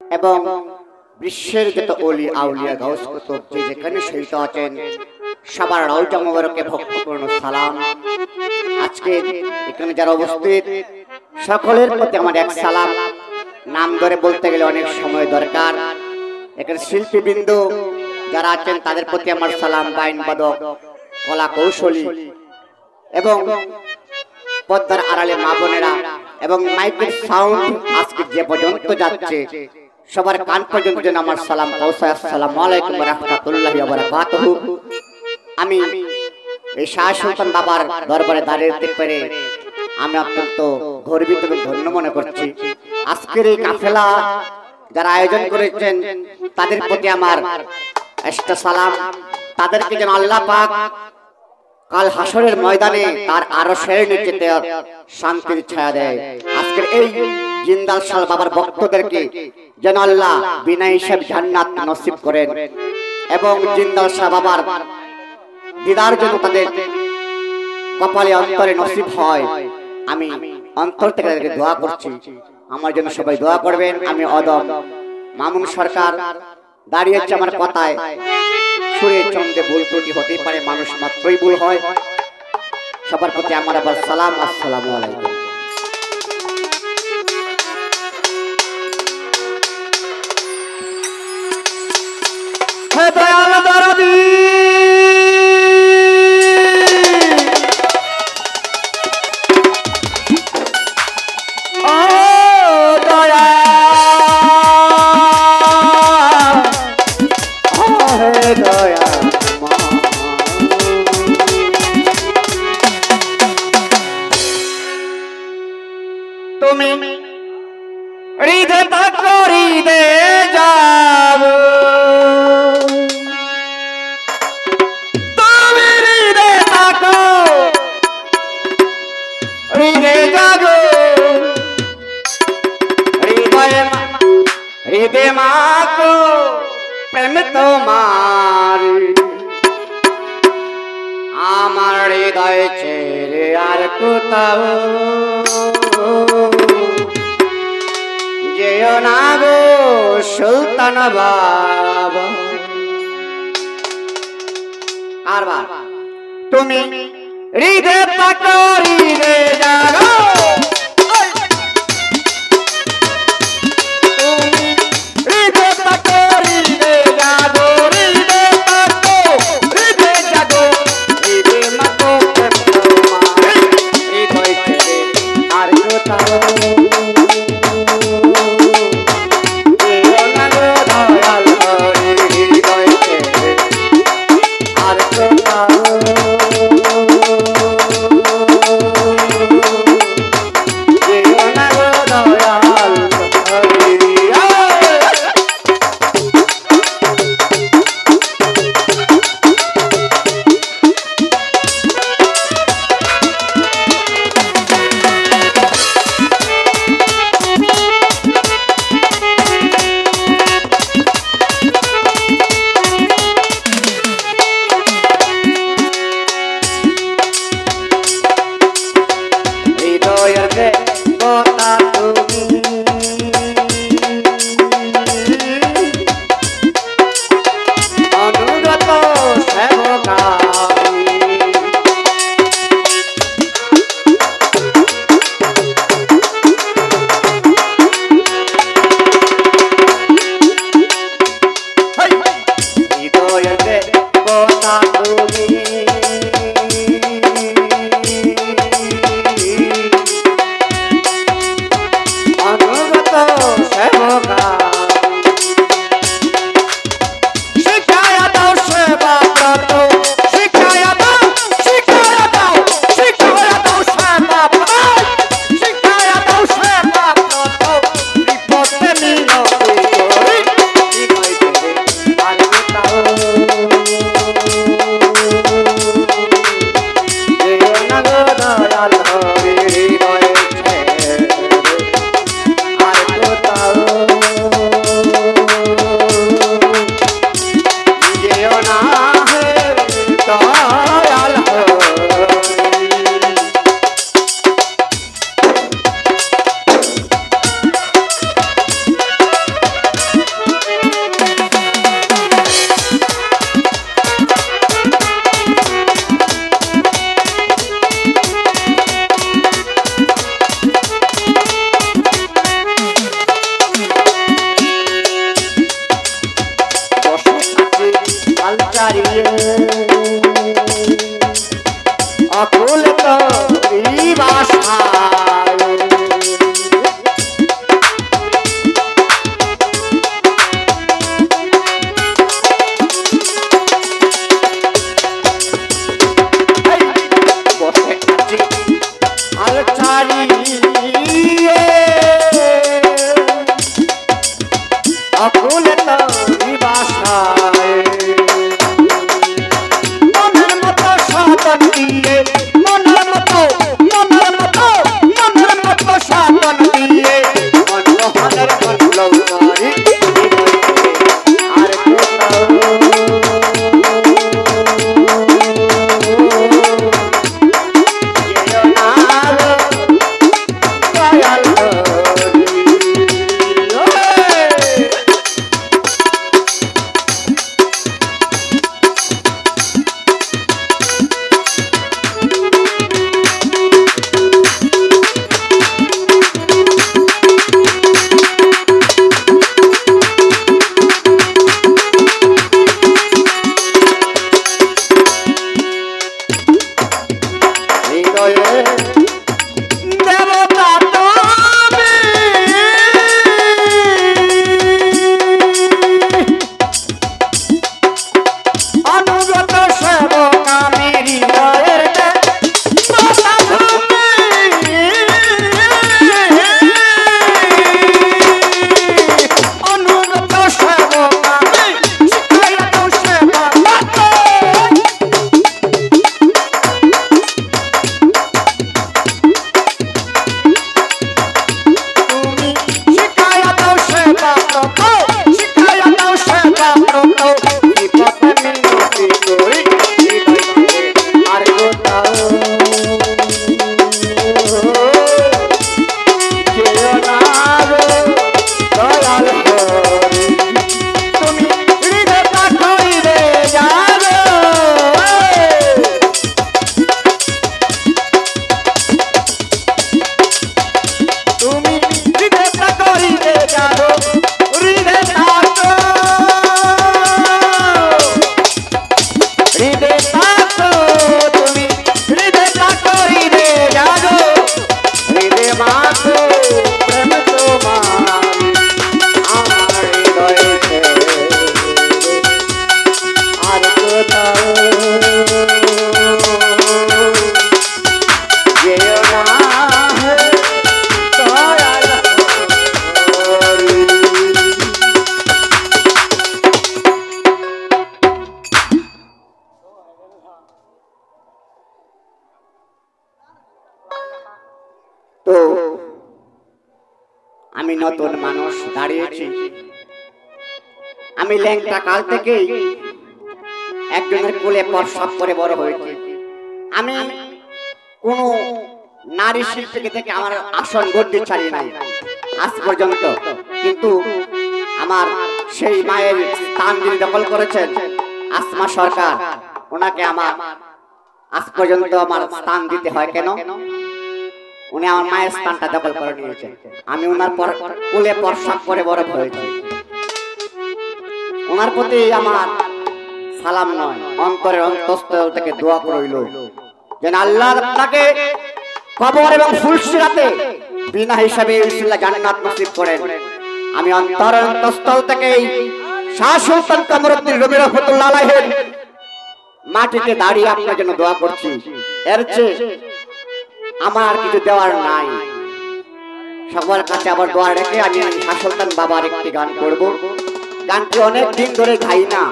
এবং বিশ্বের যত ওলি আউলিয়া গাউস কুতুব যে যেখানে শহীদ আছেন সবার রওজা মোবারকে ভক্তিপূর্ণ সালাম। আজকে এখানে যারা উপস্থিত সকলের প্রতি আমার এক সালাম। নাম ধরে বলতে গেলে অনেক সময় দরকার। এখানে শিল্পীবৃন্দ যারা আছেন তাদের প্রতি আমার সালাম। বাইন বাদক, কলা কৌশলী এবং পর্দার আড়ালে মা বোনেরা এবং মাইকের সাউন্ড আজকে যে পর্যন্ত যাচ্ছে সবার কান পর্যন্ত যেন আমার সালাম পৌঁছায়। আসসালামু আলাইকুম ওয়া রাহমাতুল্লাহি ওয়া বারাকাতুহু। আমি এই শাহ সুলতান বাবার দরবারে দাঁড়িয়ে পেরে আমি অত্যন্ত গর্বিত এবং ধন্য মনে করছি। আজকের এই কাফেলা যারা আয়োজন করেছেন তাদের প্রতি আমার একটা সালাম। তাদেরকে যেন আল্লাহ পাক কাল হাসরের ময়দানে তার আরশের নিচে শান্তির ছায়া দেয়। আজকের এই জিন্দাল শাহ বাবার ভক্তদেরকে যেন আল্লাহ বিনা হিসাব জান্নাত নসিব করেন এবং জিন্দাল শাহ বাবার দিদার জন্য তাদের কপালে অন্তরে নসিব হয়। আমি অন্তর থেকে তাদেরকে দোয়া করছি। আমার জন্য সবাই দোয়া করবেন। আমি অদম মামুন সরকার দাঁড়িয়েছে। আমার কথায় সুরে চন্দ্রে ভুল ত্রুটি হতেই পারে, মানুষ মাত্রই ভুল হয়। সবার প্রতি আমার আবার সালাম। আসসালামু আলাইকুম। হে দয়াল দরদি তুমি হৃদয় করিতে যাব, তুমি হৃদয় থাকো হৃদয় জাগো, হৃদয় মাকো প্রেম তোমার। আমার হৃদয় ছেড়ে আর কোথাও যেও না গো সুলতান বাবা। আরবার তুমি হৃদয় থাকো হৃদয় জাগো, নতুন মানুষ দাঁড়িয়েছি। আমি ল্যাংটা কাল থেকেই একজনের কোলে প্রসব করে বড় হয়েছি। আমি কোনো নারী শিল্পী থেকে আমার আসন গড়তে ছাড়ি নাই আজ পর্যন্ত, কিন্তু আমার সেই মায়ের স্থান যিনি দখল করেছেন আসমা সরকার, ওনাকে আমার আজ পর্যন্ত আমার স্থান দিতে হয় কেন? উনি আমার মায়ের স্থানটা দখল করে নিয়েছেন। আমি ওনার কোলে প্রসব করে বড় হয়েছি। ওনার প্রতি আমার সালাম নয়, অন্তরের অন্তঃস্থল থেকে দোয়া রইল যেন আল্লাহ আপনাকে কবর এবং ফুলসিরাতে বিনা হিসাবে ইনশাআল্লাহ জান্নাত নসিব করেন। আমি অন্তরের অন্তঃস্থল থেকে শাহ সুলতান কামরুদ্দিন রুমি রহমাতুল্লাহ আলাইহির মাটিতে দাঁড়িয়ে আপনার জন্য দোয়া করছি। এর চেয়ে আমার কিছু দেওয়ার নাই। সবার কাছে আবার দোয়া রেখে আমি শাহ সুলতান বাবার একটি গান করব। গানটি অনেক দিন ধরে গাই না।